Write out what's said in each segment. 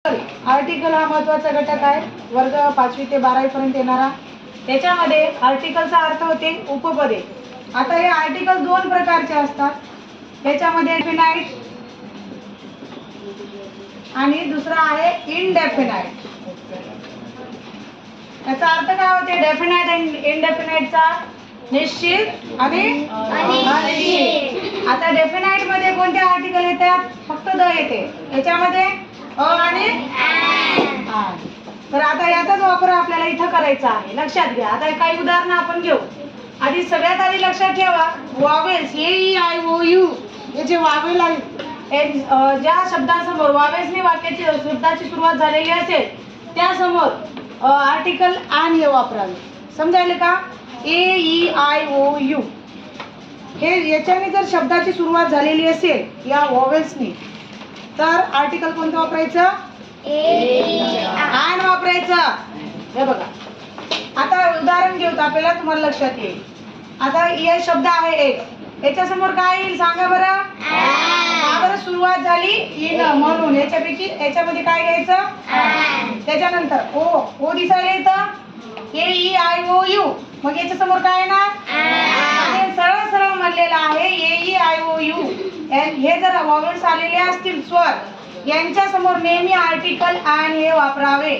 Article हा महत्त्वाचा घटक आहे, वर्ग 5वी ते 12वी पर्यंत येणारा. त्याच्यामध्ये आर्टिकलचा अर्थ होते उपपदे. आता हे आर्टिकल दोन प्रकारचे असतात. त्याच्यामध्ये डेफिनाइट आणि दुसरा आहे इनडेफिनाइट. याचा अर्थ काय होते? डेफिनाइट आणि इनडेफिनाइटचा निश्चित आणि अनिश्चित. आता डेफिनाइट मध्ये कोणते आर्टिकल येतात? फक्त द येते. याच्यामध्ये अ आणि आन. तर आता याचाच वापर आपल्याला इथं करायचा आहे. लक्षात घ्या. आता काही उदाहरणं आपण घेऊ. आधी सगळ्यात आधी लक्षात ठेवा, vowels A E I O U हे जे वावेल आहे, ज्या शब्दासमोर वावेल्सने वाक्याची शब्दाची सुरुवात झालेली असेल त्यासमोर आर्टिकल आन हे वापरावे. समजायला का? ए ई आय ओ यू हे याच्याने जर शब्दाची सुरुवात झालेली असेल या वॉवेल्सनी, तर आर्टिकल कोणतं वापरायचं? आन वापरायचं. हे बघा, आता उदाहरण घेऊ तर आपल्याला तुम्हाला लक्षात येईल. आता हे शब्द आहे एक, याच्या समोर काय येईल सांगा बरं? बरं, सुरुवात झाली इन म्हणून याच्यापैकी याच्यामध्ये काय घ्यायचं? त्याच्यानंतर ओ दिसायला येतं ए ई आय ओ यू, मग याच्या समोर काय येणार? सरळ सरळ म्हणलेलं आहे ए ई आय ओ यू. हे जर वॉवेल्स आलेले असतील स्वर, यांच्या समोर नेहमी आर्टिकल आन हे वापरावे.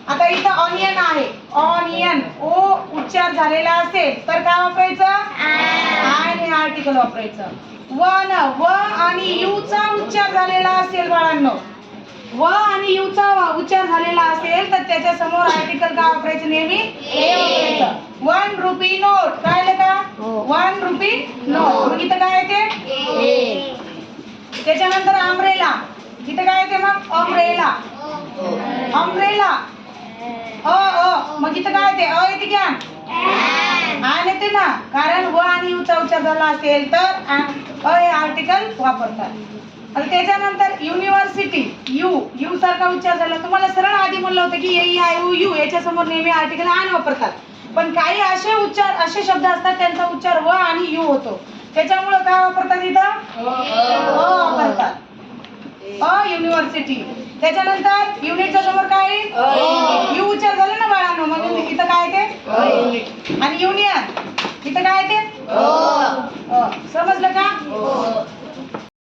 आता इथं ऑनियन आहे, ऑनियन ओ उच्चार झालेला असेल तर काय वापरायचं? आन हे आर्टिकल वापरायचं. वन व आणि यू चा उच्चार झालेला असेल बाळांनो, व आणि यू चा उच्चार झालेला असेल तर त्याच्या समोर आर्टिकल काय वापरायचं? नेहमी ए वापरायचं. 1 रुपी नोट, कळलं का? 1 रुपी नोट, मग इथं काय येते? त्याच्यानंतर अम्ब्रेला, इथं काय येते? मग अम्ब्रेला, अम्ब्रेला मग इथं काय येते? येते की आन येते ना, कारण व आणि यू चा उच्चार झाला असेल तर हे आर्टिकल वापरतात. आणि त्याच्यानंतर युनिव्हर्सिटी, यू सारखा उच्चार झाला. तुम्हाला सरळ आधी म्हणलं होतं की ए ई आय ओ यू याच्या समोर नेहमी आर्टिकल आन वापरतात, पण काही असे शब्द असतात त्यांचा उच्चार व आणि यू होतो, त्याच्यामुळे काय वापरतात? इथं वापरतात युनिव्हर्सिटी. त्याच्यानंतर युनिटच्या समोर काय? यू उच्चार झाला ना बाळांनो, म्हणून इथं काय ते? आणि युनियन इथं काय ते? समजलं का?